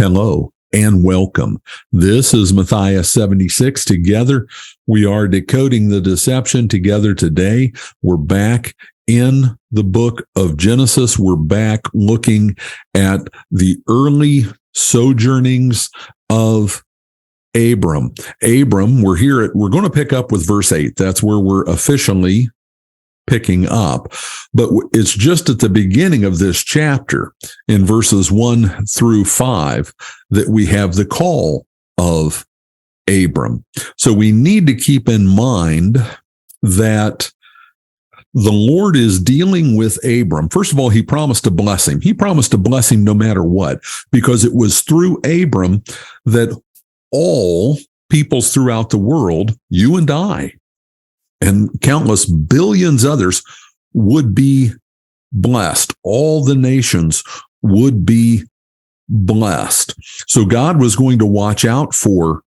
Hello and welcome. This is Matthias 76. Together, we are decoding the deception together today. We're back in the book of Genesis. We're back looking at the early sojournings of Abram. We're going to pick up with verse 8. That's where we're officially picking up. But it's just at the beginning of this chapter, in verses 1 through 5, that we have the call of Abram. So we need to keep in mind that the Lord is dealing with Abram. First of all, he promised to bless him. He promised to bless him no matter what, because it was through Abram that all peoples throughout the world, you and I, and countless billions others, would be blessed. All the nations would be blessed. So God was going to watch out for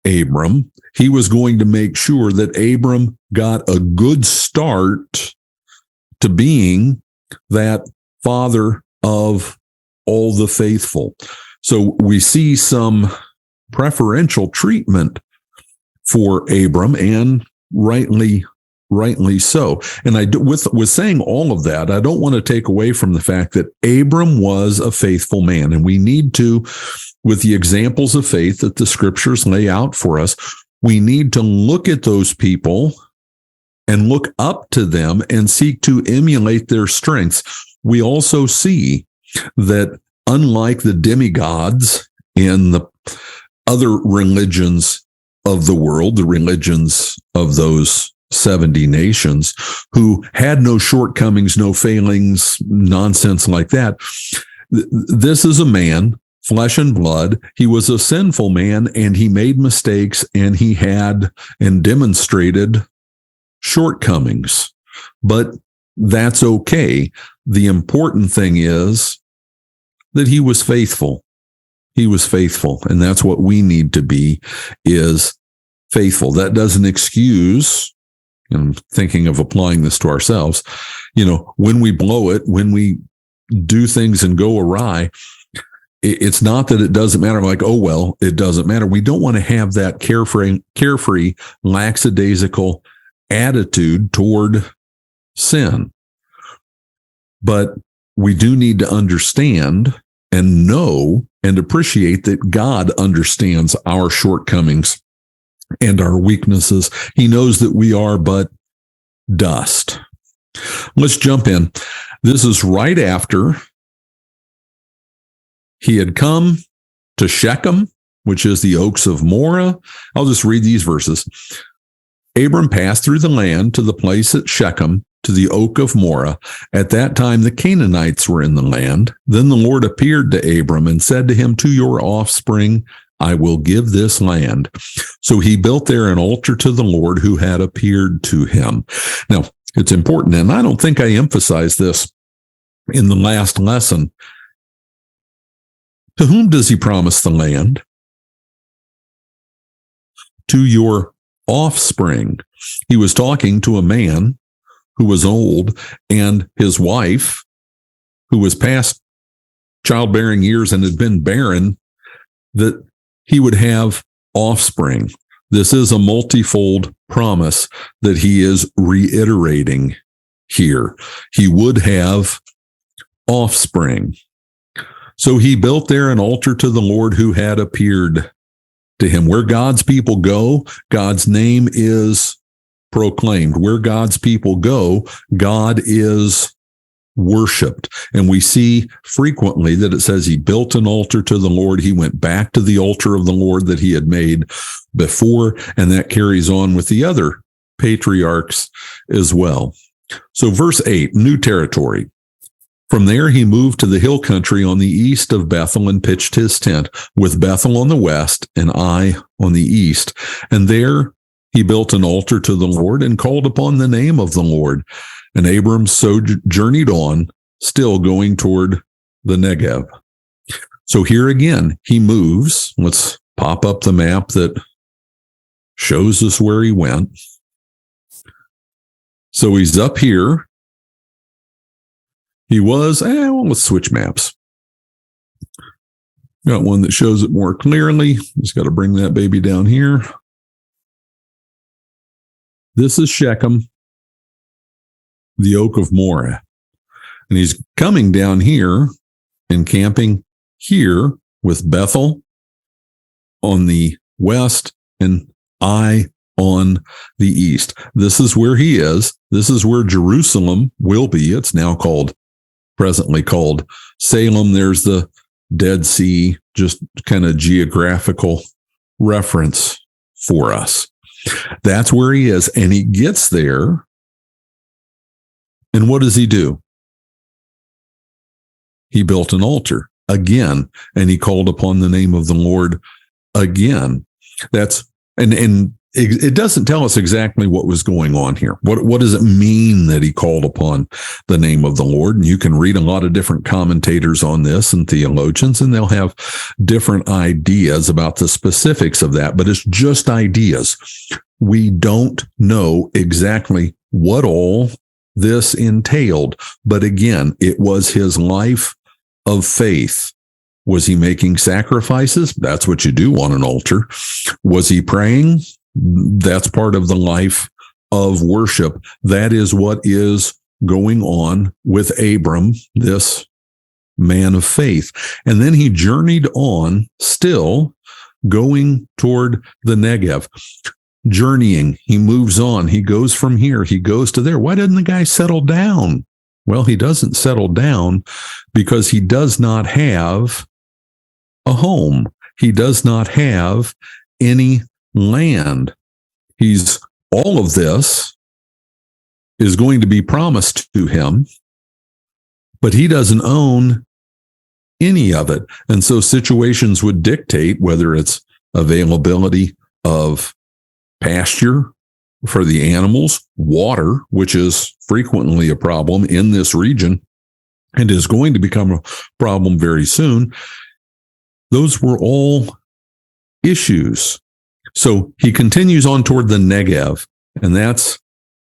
Abram. He was going to make sure that Abram got a good start to being that father of all the faithful. So we see some preferential treatment for Abram, and rightly so. And with saying all of that, I don't want to take away from the fact that Abram was a faithful man, and we need to, with the examples of faith that the scriptures lay out for us, we need to look at those people and look up to them and seek to emulate their strengths. We also see that unlike the demigods in the other religions of the world, the religions of those 70 nations who had no shortcomings, no failings, nonsense like that, this is a man, flesh and blood. He was a sinful man, and he made mistakes, and he had and demonstrated shortcomings. But that's okay. The important thing is that he was faithful. He was faithful, and that's what we need to be, is faithful. That doesn't excuse, and I'm thinking of applying this to ourselves, when we blow it, when we do things and go awry, it's not that it doesn't matter, like, oh, well, it doesn't matter. We don't want to have that carefree, lackadaisical attitude toward sin. But we do need to understand and know and appreciate that God understands our shortcomings and our weaknesses. He knows that we are but dust. Let's jump in. This is right after he had come to Shechem, which is the oaks of Moreh. I'll just read these verses. Abram passed through the land to the place at Shechem, to the oak of Moreh. At that time, the Canaanites were in the land. Then the Lord appeared to Abram and said to him, "To your offspring I will give this land." So he built there an altar to the Lord who had appeared to him. Now, it's important, and I don't think I emphasized this in the last lesson. To whom does he promise the land? To your offspring. He was talking to a man who was old, and his wife, who was past childbearing years and had been barren, that he would have offspring. This is a multifold promise that he is reiterating here. He would have offspring. So he built there an altar to the Lord who had appeared to him. Where God's people go, God's name is proclaimed. Where God's people go, God is worshiped. And we see frequently that it says he built an altar to the Lord. He went back to the altar of the Lord that he had made before, and that carries on with the other patriarchs as well. So verse 8, new territory. From there, he moved to the hill country on the east of Bethel and pitched his tent, with Bethel on the west and Ai on the east. And there he built an altar to the Lord and called upon the name of the Lord. And Abram journeyed on, still going toward the Negev. So here again, he moves. Let's pop up the map that shows us where he went. So he's up here. He was, let's switch maps. Got one that shows it more clearly. Just got to bring that baby down here. This is Shechem, the oak of Moreh. And he's coming down here and camping here with Bethel on the west and Ai on the east. This is where he is. This is where Jerusalem will be. It's now presently called Salem. There's the Dead Sea, just kind of geographical reference for us. That's where he is. And he gets there. And what does he do? He built an altar again, and he called upon the name of the Lord again. And it doesn't tell us exactly what was going on here. What does it mean that he called upon the name of the Lord? And you can read a lot of different commentators on this and theologians, and they'll have different ideas about the specifics of that, but it's just ideas. We don't know exactly what all this entailed, but again, it was his life of faith. Was he making sacrifices? That's what you do on an altar. Was he praying? That's part of the life of worship. That is what is going on with Abram, this man of faith. And then he journeyed on, still going toward the Negev. Journeying, he moves on. He goes from here, he goes to there. Why doesn't the guy settle down? Well, he doesn't settle down because he does not have a home. He does not have any land. All of this is going to be promised to him, but he doesn't own any of it. And so situations would dictate whether it's availability of pasture for the animals, water, which is frequently a problem in this region and is going to become a problem very soon. Those were all issues. So he continues on toward the Negev, and that's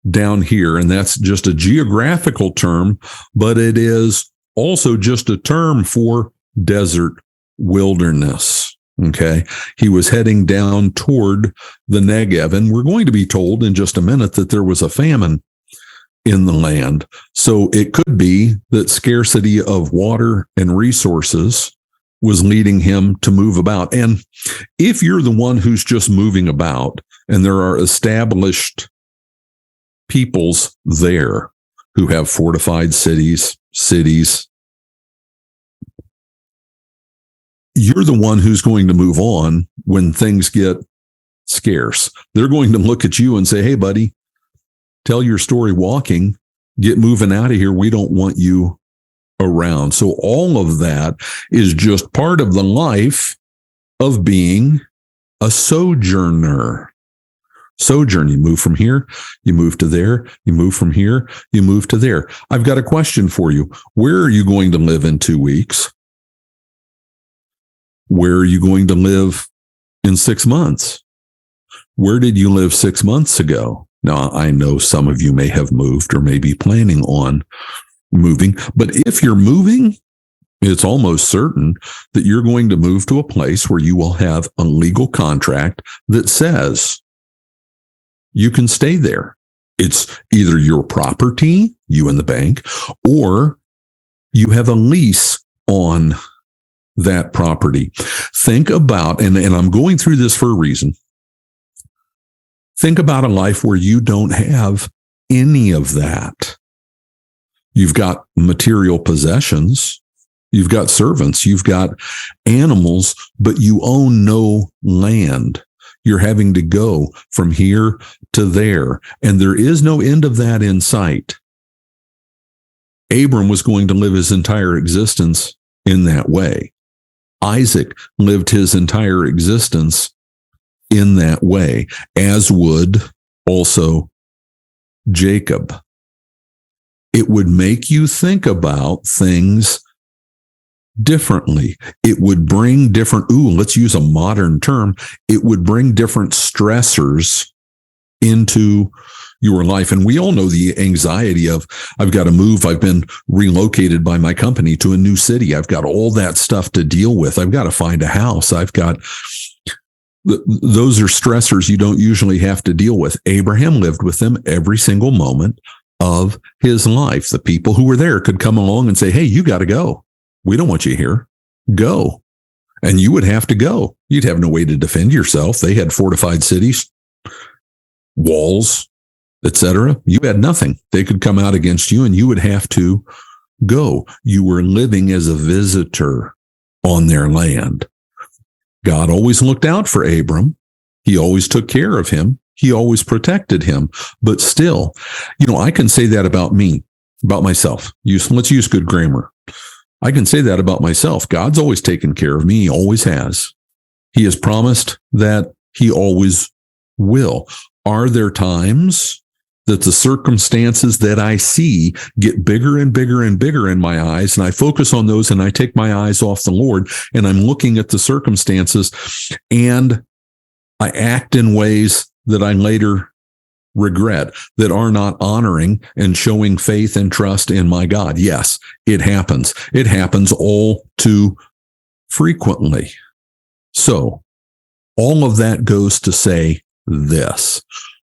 down here, and that's just a geographical term, but it is also just a term for desert wilderness. Okay. He was heading down toward the Negev, and we're going to be told in just a minute that there was a famine in the land. So it could be that scarcity of water and resources was leading him to move about. And if you're the one who's just moving about and there are established peoples there who have fortified cities, you're the one who's going to move on when things get scarce. They're going to look at you and say, hey, buddy, tell your story walking, get moving out of here. We don't want you around. So all of that is just part of the life of being a sojourner. Sojourn, you move from here, you move to there, you move from here, you move to there. I've got a question for you. Where are you going to live in 2 weeks? Where are you going to live in 6 months? Where did you live 6 months ago? Now, I know some of you may have moved or may be planning on moving, but if you're moving, it's almost certain that you're going to move to a place where you will have a legal contract that says you can stay there. It's either your property, you and the bank, or you have a lease on that property. Think about, and I'm going through this for a reason. Think about a life where you don't have any of that. You've got material possessions, you've got servants, you've got animals, but you own no land. You're having to go from here to there, and there is no end of that in sight. Abram was going to live his entire existence in that way. Isaac lived his entire existence in that way, as would also Jacob. It would make you think about things differently. It would bring different, let's use a modern term. It would bring different stressors into your life. And we all know the anxiety of, I've got to move. I've been relocated by my company to a new city. I've got all that stuff to deal with. I've got to find a house. Those are stressors you don't usually have to deal with. Abraham lived with them every single moment of his life. The people who were there could come along and say, hey, you got to go. We don't want you here. Go. And you would have to go. You'd have no way to defend yourself. They had fortified cities, walls, etc. You had nothing. They could come out against you and you would have to go. You were living as a visitor on their land. God always looked out for Abram. He always took care of him. He always protected him. But still, I can say that about me, about myself. Let's use good grammar. I can say that about myself. God's always taken care of me. He always has. He has promised that he always will. Are there times that the circumstances that I see get bigger and bigger and bigger in my eyes, and I focus on those and I take my eyes off the Lord and I'm looking at the circumstances and I act in ways that I later regret, that are not honoring and showing faith and trust in my God? Yes, it happens. It happens all too frequently. So all of that goes to say this.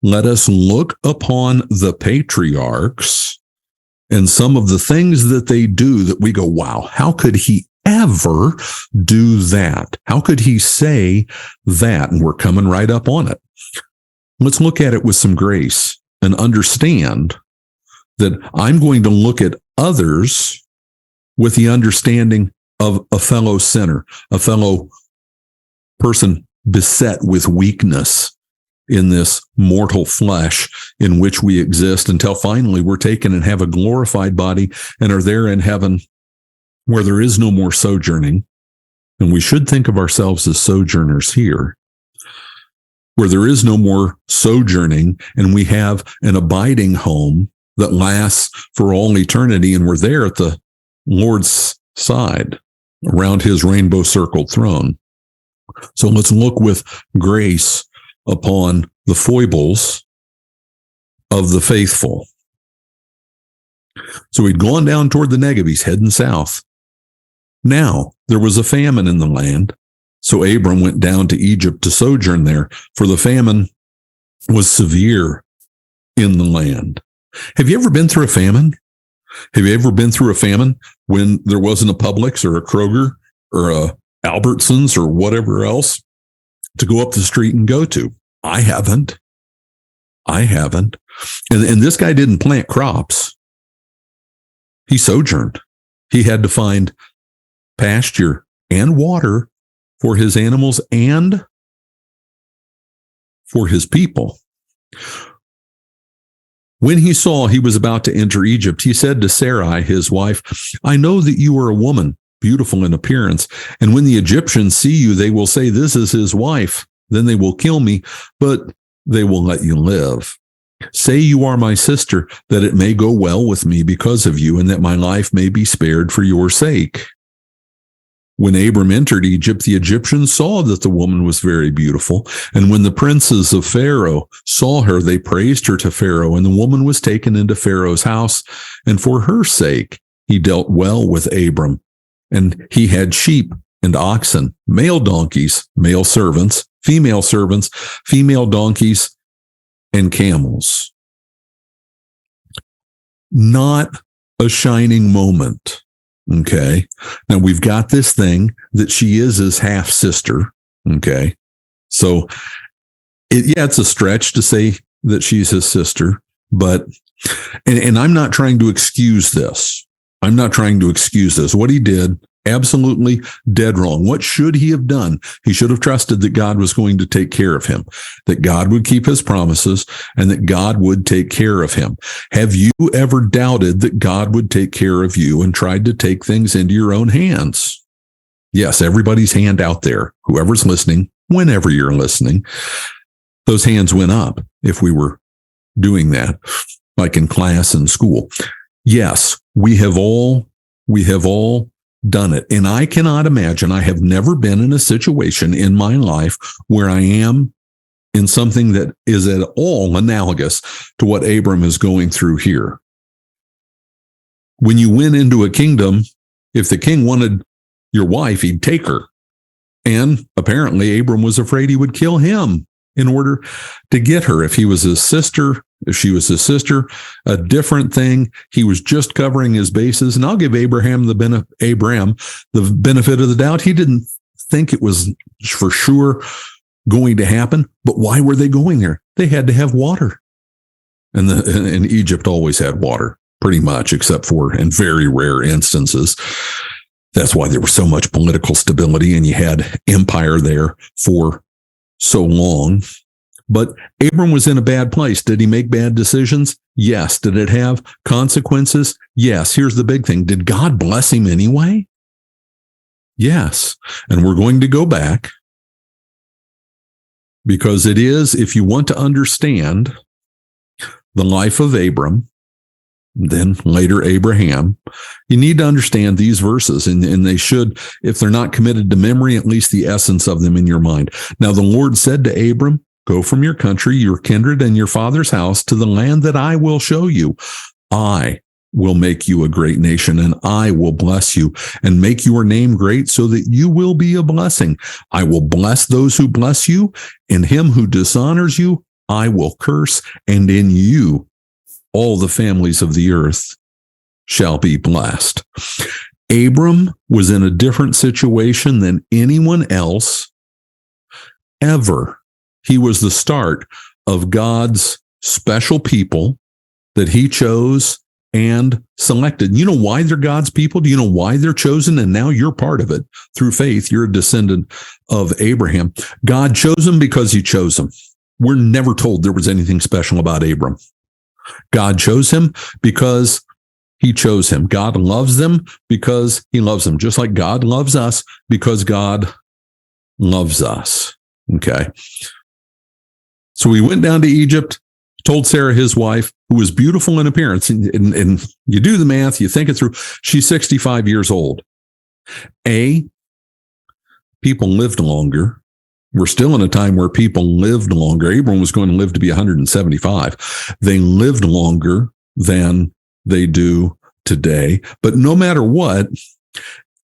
Let us look upon the patriarchs and some of the things that they do that we go, wow, how could he ever do that? How could he say that? And we're coming right up on it. Let's look at it with some grace and understand that I'm going to look at others with the understanding of a fellow sinner, a fellow person beset with weakness in this mortal flesh in which we exist, until finally we're taken and have a glorified body and are there in heaven where there is no more sojourning. And we should think of ourselves as sojourners here, where there is no more sojourning and we have an abiding home that lasts for all eternity. And we're there at the Lord's side around his rainbow circled throne. So let's look with grace upon the foibles of the faithful. So he'd gone down toward the Negev. He's heading south. Now there was a famine in the land. So Abram went down to Egypt to sojourn there, for the famine was severe in the land. Have you ever been through a famine? Have you ever been through a famine when there wasn't a Publix or a Kroger or a Albertsons or whatever else to go up the street and go to? I haven't. And this guy didn't plant crops. He sojourned. He had to find pasture and water for his animals and for his people. When he saw he was about to enter Egypt, he said to Sarai, his wife, I know that you are a woman, beautiful in appearance, and when the Egyptians see you, they will say, this is his wife. Then they will kill me, but they will let you live. Say you are my sister, that it may go well with me because of you, and that my life may be spared for your sake. When Abram entered Egypt, the Egyptians saw that the woman was very beautiful. And when the princes of Pharaoh saw her, they praised her to Pharaoh. And the woman was taken into Pharaoh's house. And for her sake, he dealt well with Abram. And he had sheep and oxen, male donkeys, male servants, female donkeys, and camels. Not a shining moment. Okay. Now we've got this thing that she is his half sister. Okay. So it's a stretch to say that she's his sister, but, and I'm not trying to excuse this. What he did, absolutely dead wrong. What should he have done? He should have trusted that God was going to take care of him, that God would keep his promises, and that God would take care of him. Have you ever doubted that God would take care of you and tried to take things into your own hands? Yes, everybody's hand out there, whoever's listening, whenever you're listening, those hands went up if we were doing that, like in class and school. Yes, we have all done it. And I cannot imagine, I have never been in a situation in my life where I am in something that is at all analogous to what Abram is going through here. When you went into a kingdom, if the king wanted your wife, he'd take her. And apparently Abram was afraid he would kill him in order to get her. If he was his sister, if she was his sister, a different thing. He was just covering his bases. And I'll give Abraham the benefit of the doubt. He didn't think it was for sure going to happen. But why were they going there? They had to have water. And Egypt always had water, pretty much, except for in very rare instances. That's why there was so much political stability and you had empire there for so long. But Abram was in a bad place. Did he make bad decisions? Yes. Did it have consequences? Yes. Here's the big thing. Did God bless him anyway? Yes. And we're going to go back because it is, if you want to understand the life of Abram, then later Abraham, you need to understand these verses, and they should, if they're not committed to memory, at least the essence of them in your mind. Now the Lord said to Abram, go from your country, your kindred, and your father's house to the land that I will show you. I will make you a great nation, and I will bless you and make your name great so that you will be a blessing. I will bless those who bless you, and him who dishonors you, I will curse, and in you all the families of the earth shall be blessed. Abram was in a different situation than anyone else ever. He was the start of God's special people that he chose and selected. You know why they're God's people? Do you know why they're chosen? And now you're part of it. Through faith, you're a descendant of Abraham. God chose them because he chose them. We're never told there was anything special about Abram. God chose him because he chose him. God loves them because he loves them, just like God loves us because God loves us. Okay. So we went down to Egypt, told Sarah, his wife, who was beautiful in appearance, and you do the math, you think it through, she's 65 years old. People lived longer. We're still in a time where people lived longer. Abram was going to live to be 175. They lived longer than they do today. But no matter what,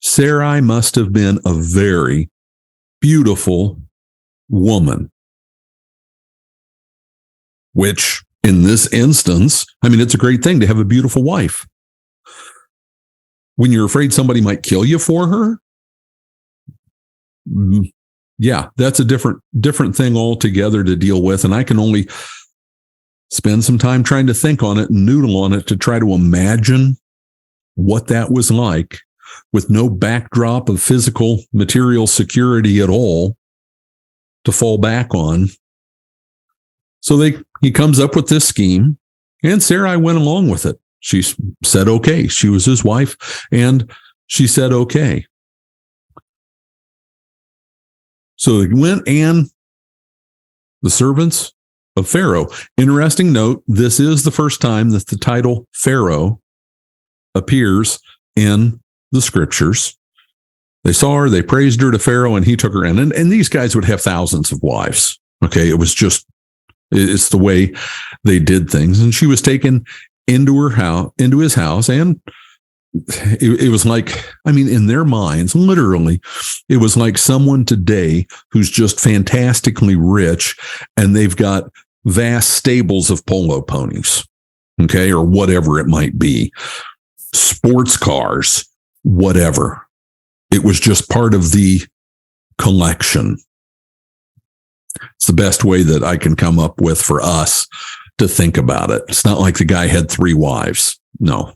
Sarai must have been a very beautiful woman. Which, in this instance, I mean, it's a great thing to have a beautiful wife. When you're afraid somebody might kill you for her, yeah, that's a different thing altogether to deal with. And I can only spend some time trying to think on it and noodle on it to try to imagine what that was like with no backdrop of physical material security at all to fall back on. So he comes up with this scheme, and Sarai went along with it. She said, okay. She was his wife, and she said, okay. So they went, and the servants of Pharaoh. Interesting note, this is the first time that the title Pharaoh appears in the scriptures. They saw her, they praised her to Pharaoh, and he took her in. And these guys would have thousands of wives. Okay, it's the way they did things. And she was taken into his house, and it was like, I mean, in their minds, literally, it was like someone today who's just fantastically rich, and they've got vast stables of polo ponies, okay, or whatever it might be, sports cars, whatever. It was just part of the collection. It's the best way that I can come up with for us to think about it. It's not like the guy had 3 wives. No.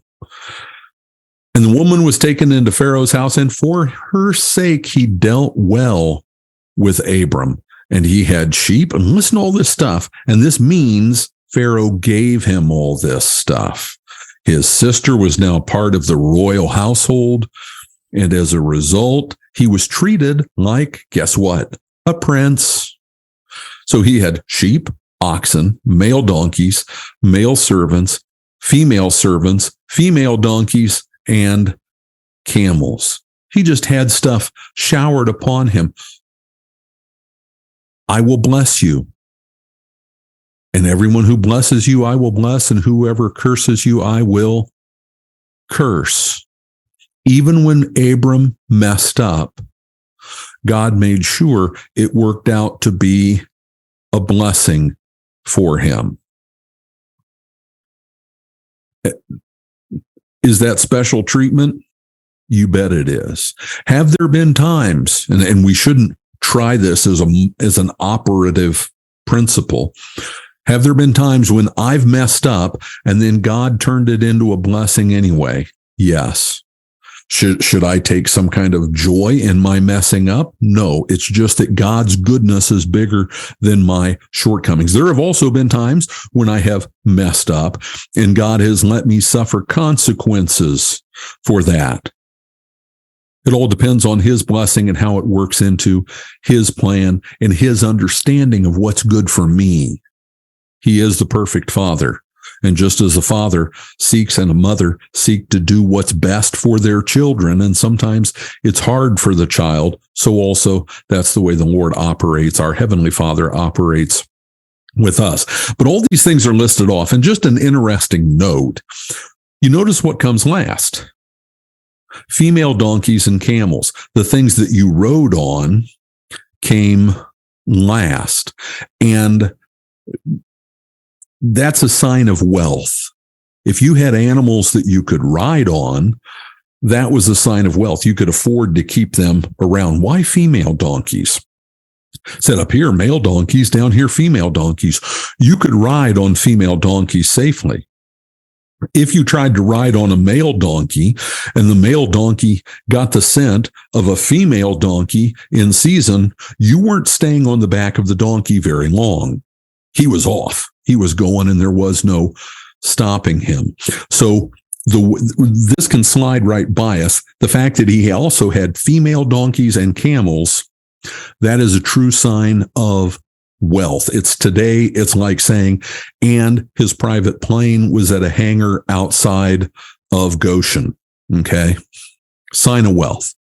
And the woman was taken into Pharaoh's house, and for her sake, he dealt well with Abram. And he had sheep, and listen to all this stuff. And this means Pharaoh gave him all this stuff. His sister was now part of the royal household. And as a result, he was treated like, guess what? A prince. So he had sheep, oxen, male donkeys, male servants, female donkeys, and camels. He just had stuff showered upon him. I will bless you. And everyone who blesses you, I will bless, and whoever curses you, I will curse. Even when Abram messed up, God made sure it worked out to be a blessing for him. Is that special treatment? You bet it is. Have there been times, and we shouldn't try this as an operative principle, have there been times when I've messed up and then God turned it into a blessing anyway? Yes. Should I take some kind of joy in my messing up? No, it's just that God's goodness is bigger than my shortcomings. There have also been times when I have messed up and God has let me suffer consequences for that. It all depends on his blessing and how it works into his plan and his understanding of what's good for me. He is the perfect Father. And just as a father seeks and a mother seek to do what's best for their children, and sometimes it's hard for the child, so also that's the way the Lord operates. Our Heavenly Father operates with us. But all these things are listed off. And just an interesting note, you notice what comes last. Female donkeys and camels, the things that you rode on, came last. And that's a sign of wealth. If you had animals that you could ride on, that was a sign of wealth. You could afford to keep them around. Why female donkeys? Said up here, male donkeys, down here, female donkeys. You could ride on female donkeys safely. If you tried to ride on a male donkey and the male donkey got the scent of a female donkey in season, you weren't staying on the back of the donkey very long. He was off. He was going and there was no stopping him. So this can slide right by us. The fact that he also had female donkeys and camels, that is a true sign of wealth. It's like saying, and his private plane was at a hangar outside of Goshen. Okay. Sign of wealth.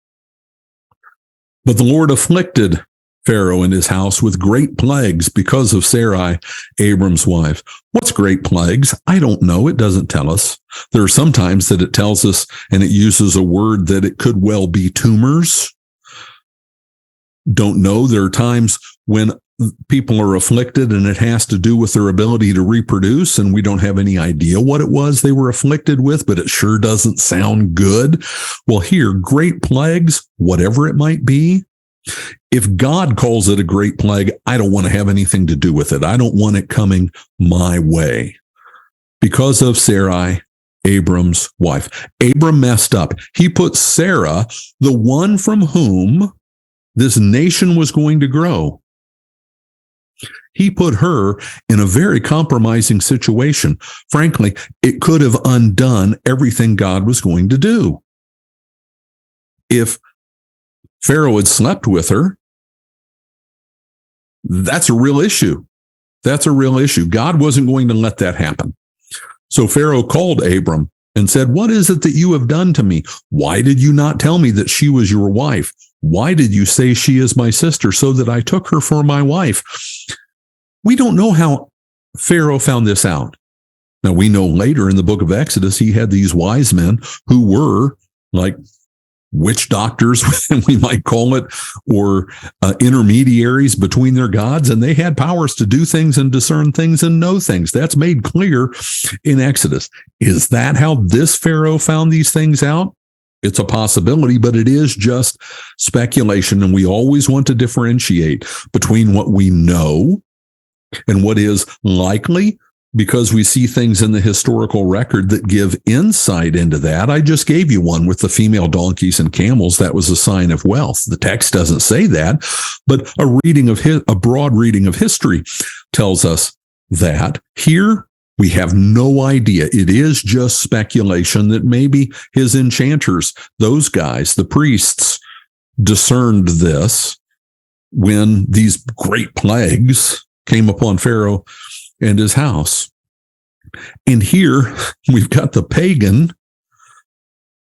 But the Lord afflicted Pharaoh and his house with great plagues because of Sarai, Abram's wife. What's great plagues? I don't know. It doesn't tell us. There are some times that it tells us, and it uses a word that it could well be tumors. Don't know. There are times when people are afflicted and it has to do with their ability to reproduce, and we don't have any idea what it was they were afflicted with, but it sure doesn't sound good. Well, here, great plagues, whatever it might be, if God calls it a great plague, I don't want to have anything to do with it. I don't want it coming my way. Because of Sarai, Abram's wife. Abram messed up. He put Sarah, the one from whom this nation was going to grow, he put her in a very compromising situation. Frankly, it could have undone everything God was going to do. If Pharaoh had slept with her, that's a real issue. That's a real issue. God wasn't going to let that happen. So Pharaoh called Abram and said, "What is it that you have done to me? Why did you not tell me that she was your wife? Why did you say she is my sister so that I took her for my wife?" We don't know how Pharaoh found this out. Now, we know later in the book of Exodus, he had these wise men who were like witch doctors, we might call it, or intermediaries between their gods, and they had powers to do things and discern things and know things. That's made clear in Exodus. Is that how this Pharaoh found these things out? It's a possibility, but it is just speculation, and we always want to differentiate between what we know and what is likely, because we see things in the historical record that give insight into that. I just gave you one with the female donkeys and camels. That was a sign of wealth. The text doesn't say that, but a broad reading of history tells us that. Here, we have no idea. It is just speculation that maybe his enchanters, those guys, the priests, discerned this when these great plagues came upon Pharaoh and his house. And here we've got the pagan,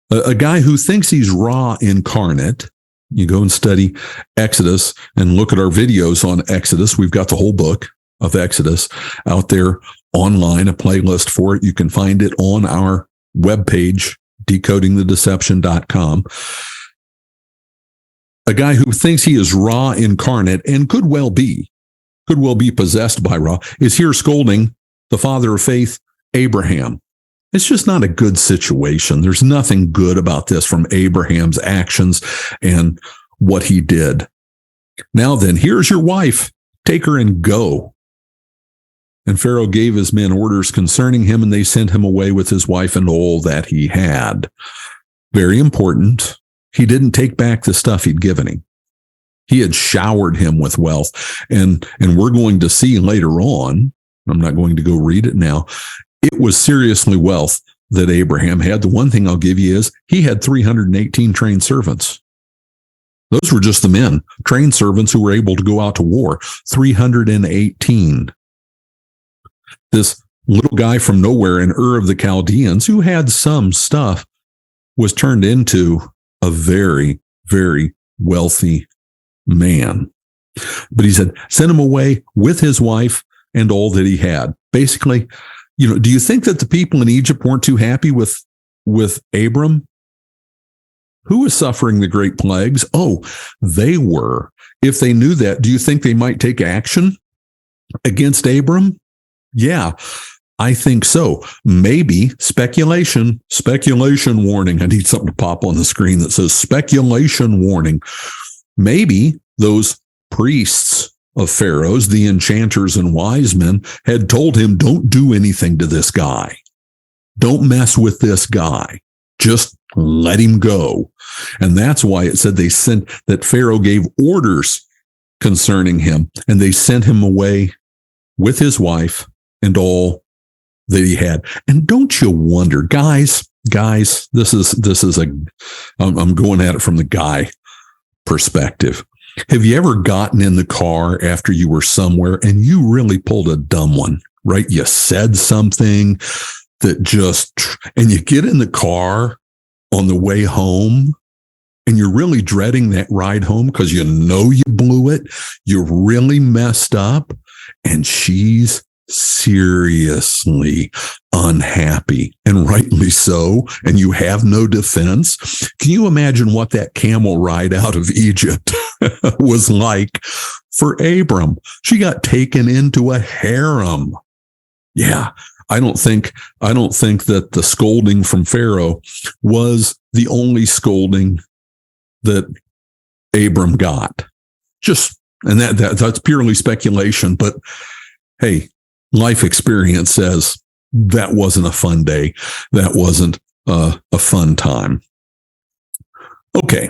a guy who thinks he's Ra incarnate. You go and study Exodus and look at our videos on Exodus. We've got the whole book of Exodus out there online, a playlist for it. You can find it on our webpage, decodingthedeception.com. A guy who thinks he is Ra incarnate and could well be possessed by Ra, is here scolding the father of faith, Abraham. It's just not a good situation. There's nothing good about this from Abraham's actions and what he did. Now then, here's your wife. Take her and go. And Pharaoh gave his men orders concerning him, and they sent him away with his wife and all that he had. Very important. He didn't take back the stuff he'd given him. He had showered him with wealth. And we're going to see later on, I'm not going to go read it now, it was seriously wealth that Abraham had. The one thing I'll give you is he had 318 trained servants. Those were just the men, trained servants who were able to go out to war. 318. This little guy from nowhere in Ur of the Chaldeans, who had some stuff, was turned into a very, very wealthy man. But he said, send him away with his wife and all that he had. Basically, do you think that the people in Egypt weren't too happy with Abram? Who was suffering the great plagues? Oh, they were. If they knew that, do you think they might take action against Abram? Yeah, I think so. Maybe speculation warning. I need something to pop on the screen that says speculation warning. Maybe those priests of Pharaoh's, the enchanters and wise men, had told him, don't do anything to this guy. Don't mess with this guy. Just let him go. And that's why it said that Pharaoh gave orders concerning him, and they sent him away with his wife and all that he had. And don't you wonder, guys, this is I'm going at it from the guy perspective. Have you ever gotten in the car after you were somewhere and you really pulled a dumb one, right? You said something and you get in the car on the way home and you're really dreading that ride home because you know you blew it. You're really messed up, and she's seriously unhappy, and rightly so, and you have no defense. Can you imagine what that camel ride out of Egypt was like for Abram? She got taken into a harem. Yeah, I don't think that the scolding from Pharaoh was the only scolding that Abram got. And that's purely speculation, but hey, life experience says that wasn't a fun day. That wasn't a fun time. Okay.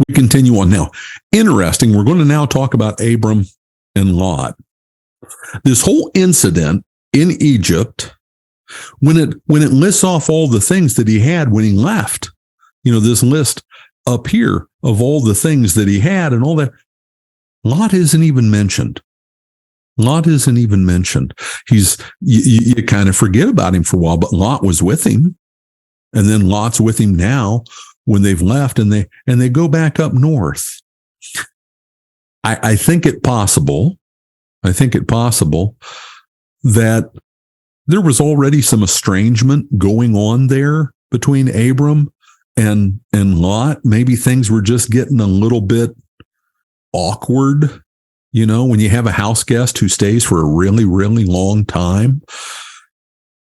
We continue on now. Interesting. We're going to now talk about Abram and Lot. This whole incident in Egypt, when it lists off all the things that he had when he left, this list up here of all the things that he had and all that, Lot isn't even mentioned. You kind of forget about him for a while, but Lot was with him. And then Lot's with him now when they've left and they go back up north. I think it possible that there was already some estrangement going on there between Abram and Lot. Maybe things were just getting a little bit awkward. When you have a house guest who stays for a really, really long time,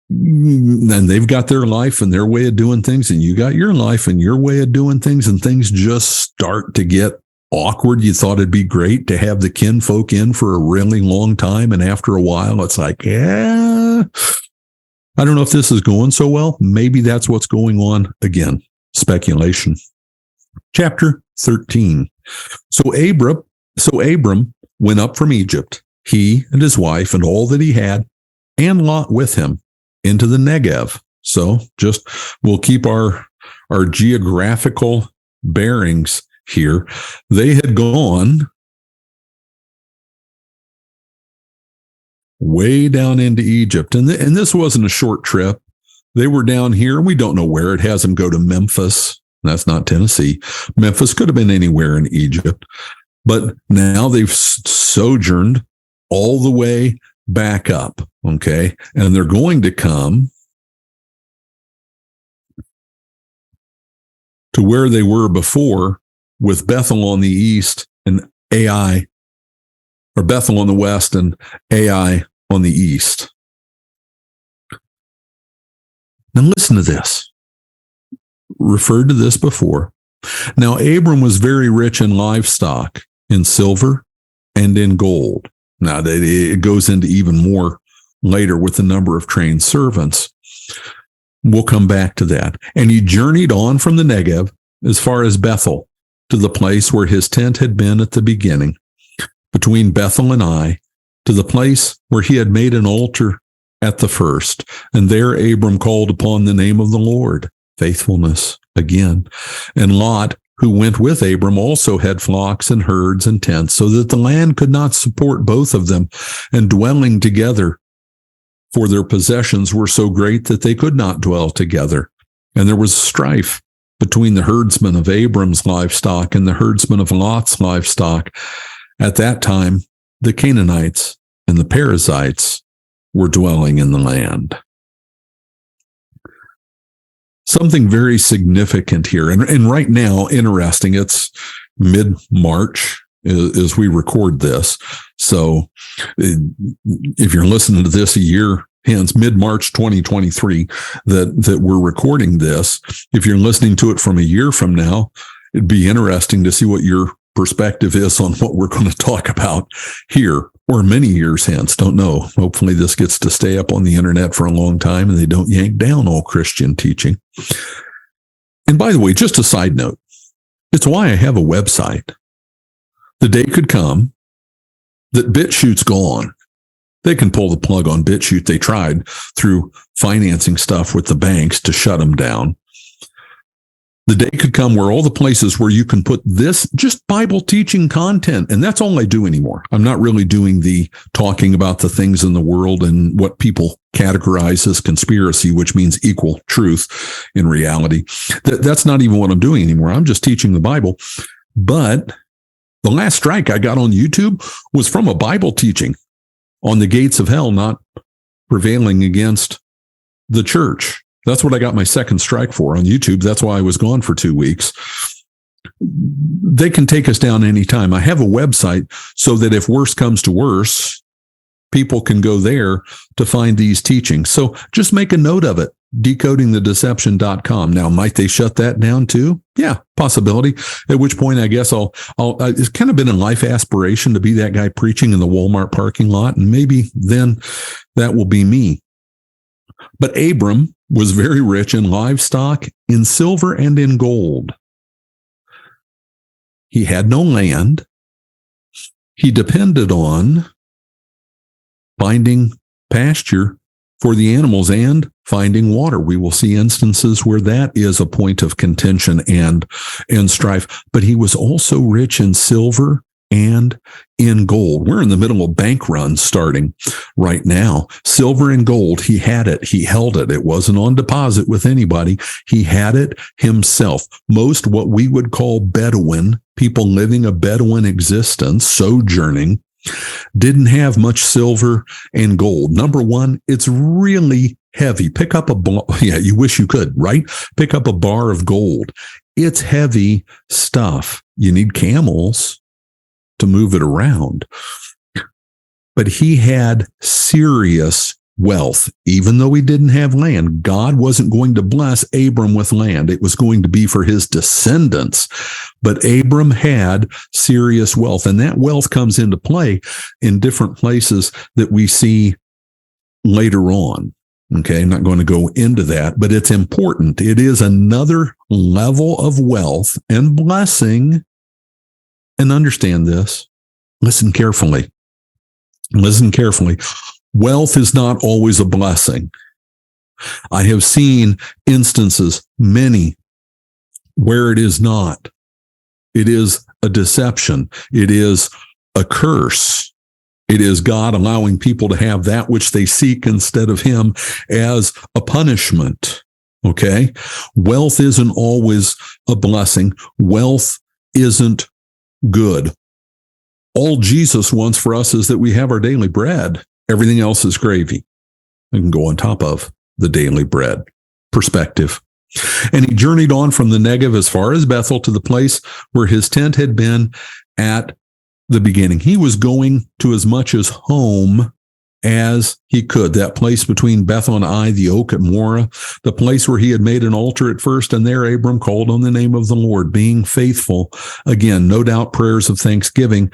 and they've got their life and their way of doing things, and you got your life and your way of doing things, and things just start to get awkward. You thought it'd be great to have the kinfolk in for a really long time, and after a while, it's like, I don't know if this is going so well. Maybe that's what's going on again. Speculation. Chapter 13. So Abram went up from Egypt, he and his wife and all that he had, and Lot with him, into the Negev. So we'll keep our geographical bearings here. They had gone way down into Egypt. And this wasn't a short trip. They were down here. We don't know where. It has them go to Memphis. That's not Tennessee. Memphis could have been anywhere in Egypt. But now they've sojourned all the way back up. Okay. And they're going to come to where they were before, with Bethel on the east and Ai, or Bethel on the west and Ai on the east. Now listen to this. Referred to this before. Now Abram was very rich in livestock, in silver, and in gold. Now it goes into even more later with the number of trained servants. We'll come back to that. And he journeyed on from the Negev as far as Bethel, to the place where his tent had been at the beginning, between Bethel and Ai, to the place where he had made an altar at the first. And there Abram called upon the name of the Lord, faithfulness again. And Lot, who went with Abram, also had flocks and herds and tents, so that the land could not support both of them, and dwelling together, for their possessions were so great that they could not dwell together. And there was strife between the herdsmen of Abram's livestock and the herdsmen of Lot's livestock. At that time, the Canaanites and the Perizzites were dwelling in the land. Something very significant here. And right now, interesting, it's mid-March as we record this. So if you're listening to this a year hence, mid-March 2023, that we're recording this, if you're listening to it from a year from now, it'd be interesting to see what your perspective is on what we're going to talk about here, or many years hence. Don't know. Hopefully this gets to stay up on the internet for a long time and they don't yank down all Christian teaching. And by the way, just a side note, it's why I have a website. The day could come that BitChute's gone. They can pull the plug on BitChute. They tried through financing stuff with the banks to shut them down. The day could come where all the places where you can put this just Bible teaching content, and that's all I do anymore. I'm not really doing the talking about the things in the world and what people categorize as conspiracy, which means equal truth in reality. That's not even what I'm doing anymore. I'm just teaching the Bible. But the last strike I got on YouTube was from a Bible teaching on the gates of hell not prevailing against the church. That's what I got my second strike for on YouTube. That's why I was gone for 2 weeks. They can take us down anytime. I have a website so that if worse comes to worse, people can go there to find these teachings. So just make a note of it, decodingthedeception.com. Now, might they shut that down too? Yeah, possibility. At which point, I guess it's kind of been a life aspiration to be that guy preaching in the Walmart parking lot. And maybe then that will be me. But Abram was very rich in livestock, in silver, and in gold. He had no land. He depended on finding pasture for the animals and finding water. We will see instances where that is a point of contention and strife. But he was also rich in silver and in gold. We're in the middle of bank runs starting right now. Silver and gold, he had it. He held it. It wasn't on deposit with anybody. He had it himself. Most what we would call Bedouin, people living a Bedouin existence, sojourning, didn't have much silver and gold. Number one, it's really heavy. Pick up you wish you could, right? Pick up a bar of gold. It's heavy stuff. You need camels to move it around. But he had serious wealth. Even though he didn't have land, God wasn't going to bless Abram with land. It was going to be for his descendants. But Abram had serious wealth, and that wealth comes into play in different places that we see later on. Okay, I'm not going to go into that, but it's important. It is another level of wealth and blessing. And understand this. Listen carefully. Listen carefully. Wealth is not always a blessing. I have seen instances, many, where it is not. It is a deception. It is a curse. It is God allowing people to have that which they seek instead of him as a punishment. Okay? Wealth isn't always a blessing. Wealth isn't good. All Jesus wants for us is that we have our daily bread. Everything else is gravy. It can go on top of the daily bread. Perspective. And he journeyed on from the Negev as far as Bethel to the place where his tent had been at the beginning. He was going to as much as home as he could. That place between Bethel and Ai, the oak at Morah, the place where he had made an altar at first, and there Abram called on the name of the Lord, being faithful. Again, no doubt prayers of thanksgiving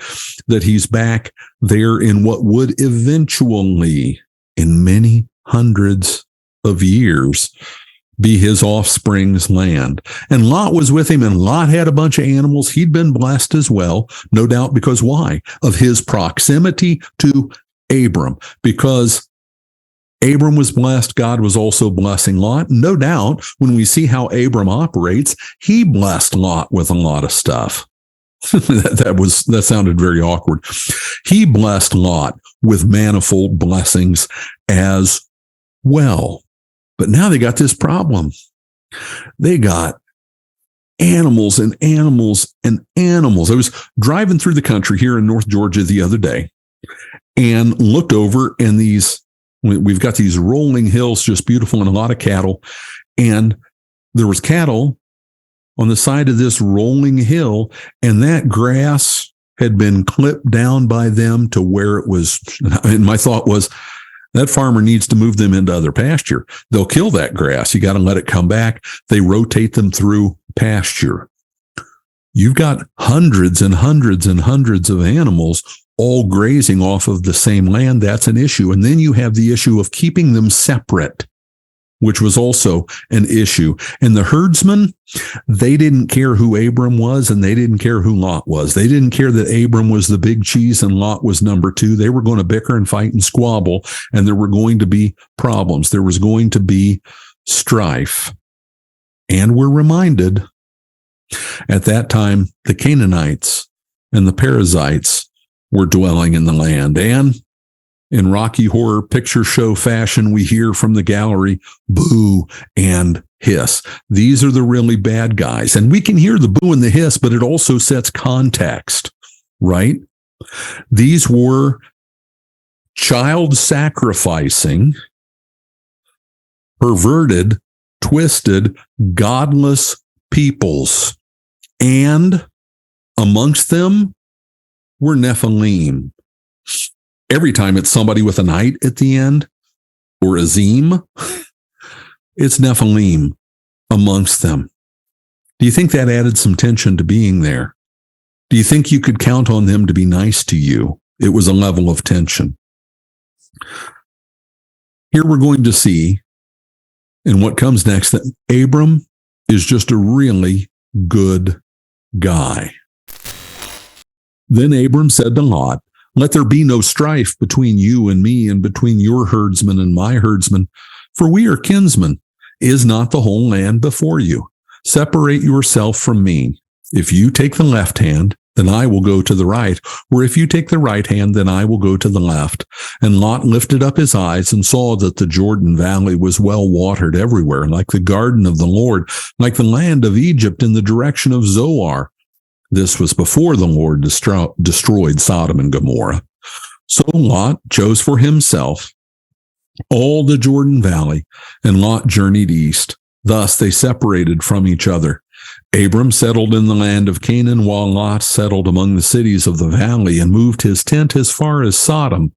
that he's back there in what would eventually, in many hundreds of years, be his offspring's land. And Lot was with him, and Lot had a bunch of animals. He'd been blessed as well, no doubt, because why? Of his proximity to Abram. Because Abram was blessed, God was also blessing Lot. No doubt, when we see how Abram operates, he blessed Lot with a lot of stuff. that sounded very awkward. He blessed Lot with manifold blessings as well. But now they got this problem. They got animals and animals and animals. I was driving through the country here in North Georgia the other day and looked over, and we've got these rolling hills, just beautiful, and a lot of cattle. And there was cattle on the side of this rolling hill, and that grass had been clipped down by them to where it was. And my thought was, that farmer needs to move them into other pasture. They'll kill that grass. You got to let it come back. They rotate them through pasture. You've got hundreds and hundreds and hundreds of animals all grazing off of the same land. That's an issue. And then you have the issue of keeping them separate, which was also an issue. And the herdsmen, they didn't care who Abram was, and they didn't care who Lot was. They didn't care that Abram was the big cheese and Lot was number two. They were going to bicker and fight and squabble, and there were going to be problems. There was going to be strife. And we're reminded at that time, the Canaanites and the Perizzites were dwelling in the land. And in Rocky Horror Picture Show fashion, we hear from the gallery, boo and hiss. These are the really bad guys. And we can hear the boo and the hiss, but it also sets context, right? These were child sacrificing, perverted, twisted, godless peoples. And amongst them were Nephilim. Every time it's somebody with an "ite" at the end, or a "zim," it's Nephilim amongst them. Do you think that added some tension to being there? Do you think you could count on them to be nice to you? It was a level of tension. Here we're going to see, in what comes next, that Abram is just a really good guy. Then Abram said to Lot, "Let there be no strife between you and me, and between your herdsmen and my herdsmen, for we are kinsmen. Is not the whole land before you? Separate yourself from me. If you take the left hand, then I will go to the right, or if you take the right hand, then I will go to the left." And Lot lifted up his eyes and saw that the Jordan Valley was well watered everywhere, like the garden of the Lord, like the land of Egypt in the direction of Zoar. This was before the Lord destroyed Sodom and Gomorrah. So Lot chose for himself all the Jordan Valley, and Lot journeyed east. Thus they separated from each other. Abram settled in the land of Canaan, while Lot settled among the cities of the valley and moved his tent as far as Sodom.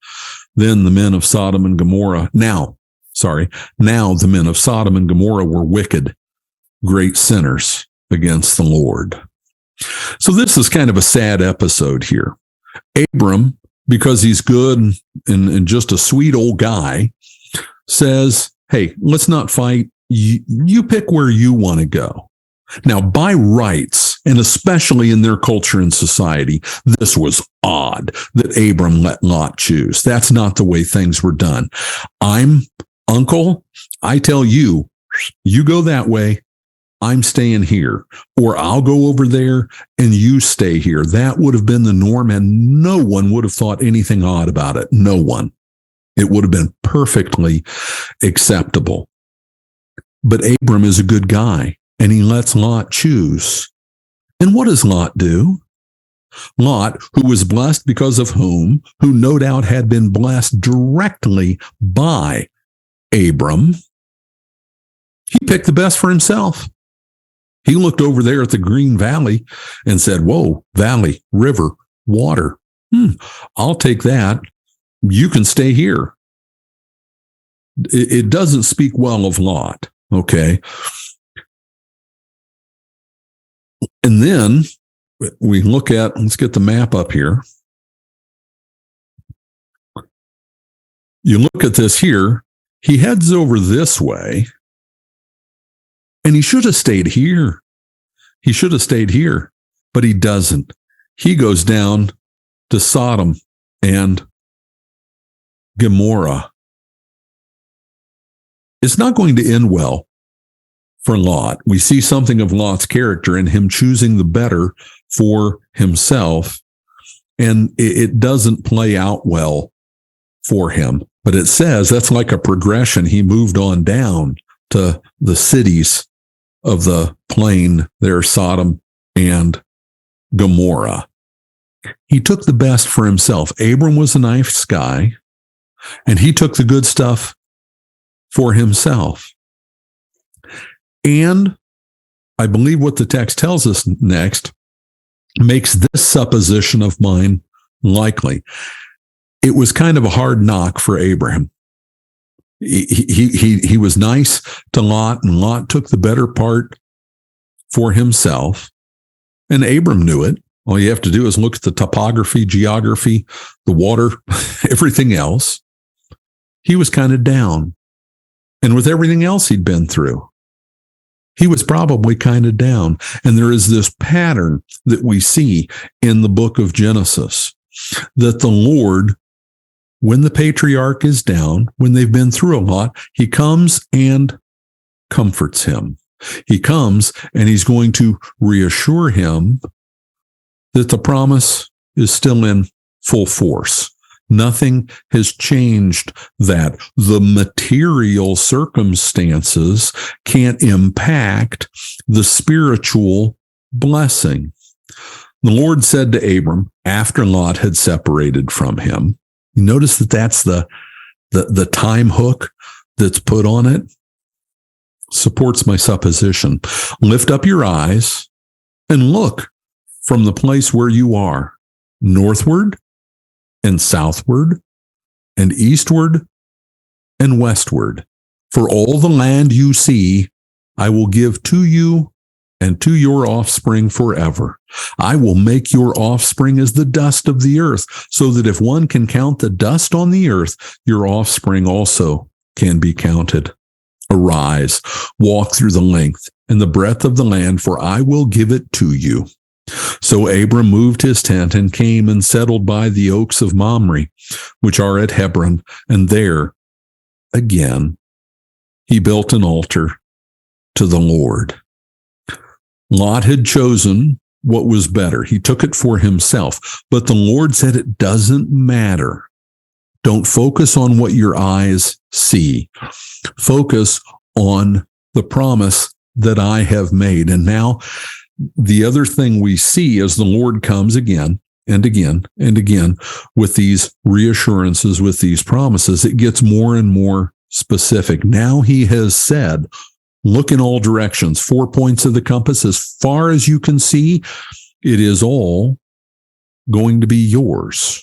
Then the men of Sodom and Gomorrah, now the men of Sodom and Gomorrah were wicked, great sinners against the Lord. So this is kind of a sad episode here. Abram, because he's good and just a sweet old guy, says, "Hey, let's not fight. You pick where you want to go." Now, by rights, and especially in their culture and society, this was odd that Abram let Lot choose. That's not the way things were done. I'm uncle. I tell you, you go that way. I'm staying here, or I'll go over there and you stay here. That would have been the norm, and no one would have thought anything odd about it. No one. It would have been perfectly acceptable. But Abram is a good guy, and he lets Lot choose. And what does Lot do? Lot, who was blessed because of whom, who no doubt had been blessed directly by Abram, he picked the best for himself. He looked over there at the green valley and said, whoa, valley, river, water. I'll take that. You can stay here. It doesn't speak well of Lot, okay? And then we look at, let's get the map up here. You look at this here, he heads over this way, and he should have stayed here. He should have stayed here, but he doesn't. He goes down to Sodom and Gomorrah. It's not going to end well for Lot. We see something of Lot's character in him choosing the better for himself, and it doesn't play out well for him. But it says that's like a progression. He moved on down to the cities of the plain there, Sodom and Gomorrah. He took the best for himself. Abram was a nice guy, and he took the good stuff for himself. And I believe what the text tells us next makes this supposition of mine likely. It was kind of a hard knock for Abraham. He was nice to Lot, and Lot took the better part for himself. And Abram knew it. All you have to do is look at the topography, geography, the water, everything else. He was kind of down. And with everything else he'd been through, he was probably kind of down. And there is this pattern that we see in the book of Genesis, that the Lord, when the patriarch is down, when they've been through a lot, he comes and comforts him. He comes and he's going to reassure him that the promise is still in full force. Nothing has changed that. The material circumstances can't impact the spiritual blessing. The Lord said to Abram, after Lot had separated from him, you notice that that's the time hook that's put on it. Supports my supposition. Lift up your eyes and look from the place where you are, northward and southward and eastward and westward. For all the land you see, I will give to you and to your offspring forever. I will make your offspring as the dust of the earth, so that if one can count the dust on the earth, your offspring also can be counted. Arise, walk through the length and the breadth of the land, for I will give it to you. So Abram moved his tent and came and settled by the oaks of Mamre, which are at Hebron, and there, again, he built an altar to the Lord. Lot had chosen what was better. He took it for himself, but the Lord said it doesn't matter. Don't focus on what your eyes see. Focus on the promise that I have made. And now, the other thing we see as the Lord comes again and again and again with these reassurances, with these promises, it gets more and more specific. Now he has said, look in all directions, 4 points of the compass, as far as you can see, it is all going to be yours.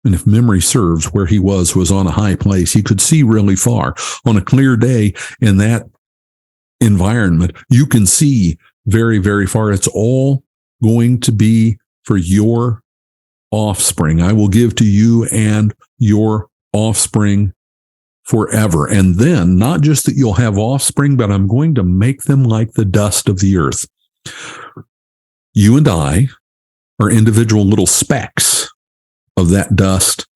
And if memory serves, where he was on a high place. He could see really far. On a clear day in that environment, you can see very, very far. It's all going to be for your offspring. I will give to you and your offspring forever. And then, not just that you'll have offspring, but I'm going to make them like the dust of the earth. You and I are individual little specks of that dust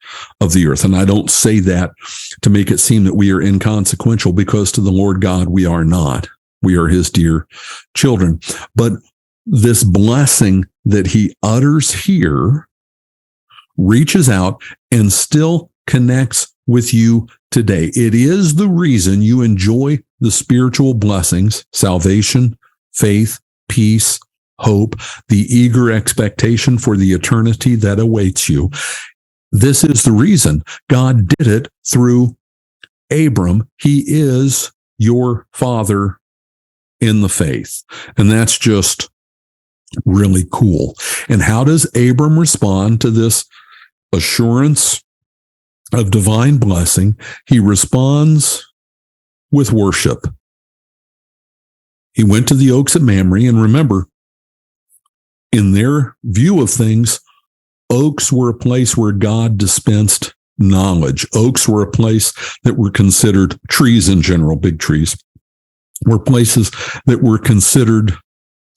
of the earth. And I don't say that to make it seem that we are inconsequential, because to the Lord God, we are not. We are his dear children. But this blessing that he utters here reaches out and still connects with you today. It is the reason you enjoy the spiritual blessings, salvation, faith, peace, hope, the eager expectation for the eternity that awaits you. This is the reason God did it through Abram. He is your father in the faith. And that's just really cool. And how does Abram respond to this assurance of divine blessing? He responds with worship. He went to the oaks at Mamre, and remember, in their view of things, oaks were a place where God dispensed knowledge. Oaks were a place that were considered, trees in general, big trees, were places that were considered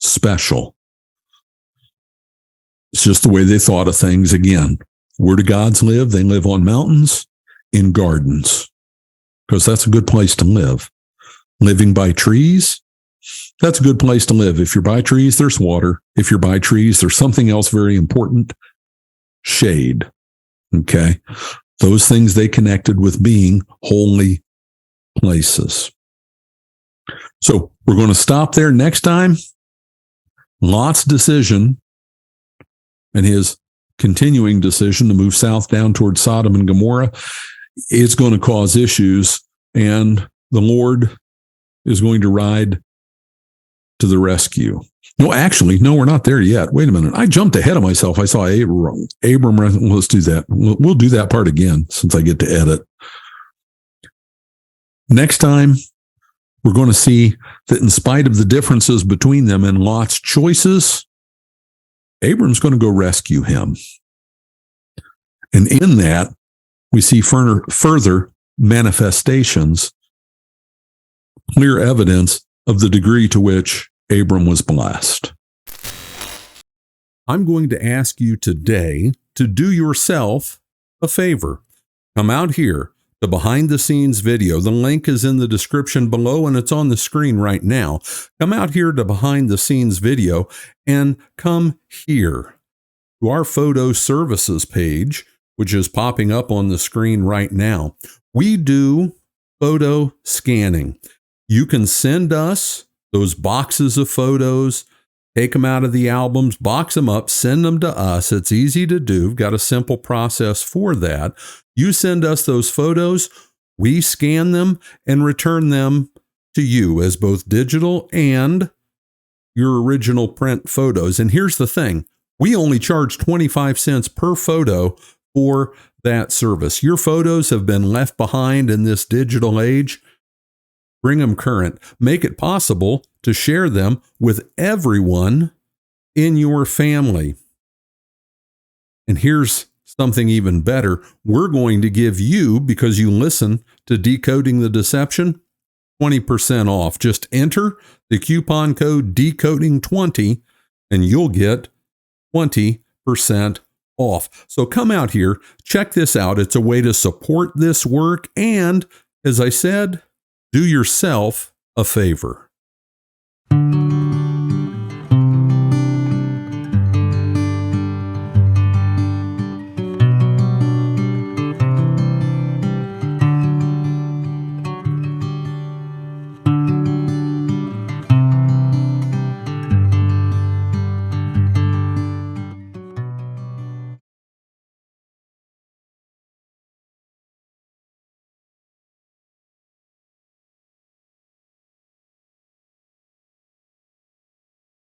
special. It's just the way they thought of things. Again, where do gods live? They live on mountains, in gardens, because that's a good place to live. Living by trees, that's a good place to live. If you're by trees, there's water. If you're by trees, there's something else very important: shade. Okay. Those things they connected with being holy places. So we're going to stop there. Next time, Lot's decision and his continuing decision to move south down towards Sodom and Gomorrah, it's going to cause issues, and the Lord is going to ride to the rescue. No, we're not there yet. Wait a minute. I jumped ahead of myself. I saw Abram. Let's do that. We'll do that part again since I get to edit. Next time, we're going to see that in spite of the differences between them and Lot's choices, Abram's going to go rescue him. And in that, we see further manifestations, clear evidence of the degree to which Abram was blessed. I'm going to ask you today to do yourself a favor. Come out here to Behind the Scenes video. The link is in the description below, and it's on the screen right now. Come out here to Behind the Scenes video and come here to our photo services page, which is popping up on the screen right now. We do photo scanning. You can send us those boxes of photos, take them out of the albums, box them up, send them to us. It's easy to do. We've got a simple process for that. You send us those photos, we scan them and return them to you as both digital and your original print photos. And here's the thing. We only charge 25 cents per photo for that service. Your photos have been left behind in this digital age. Bring them current. Make it possible to share them with everyone in your family. And here's something even better. We're going to give you, because you listen to Decoding the Deception, 20% off. Just enter the coupon code DECODING20 and you'll get 20% off. So come out here, check this out. It's a way to support this work. And as I said, do yourself a favor.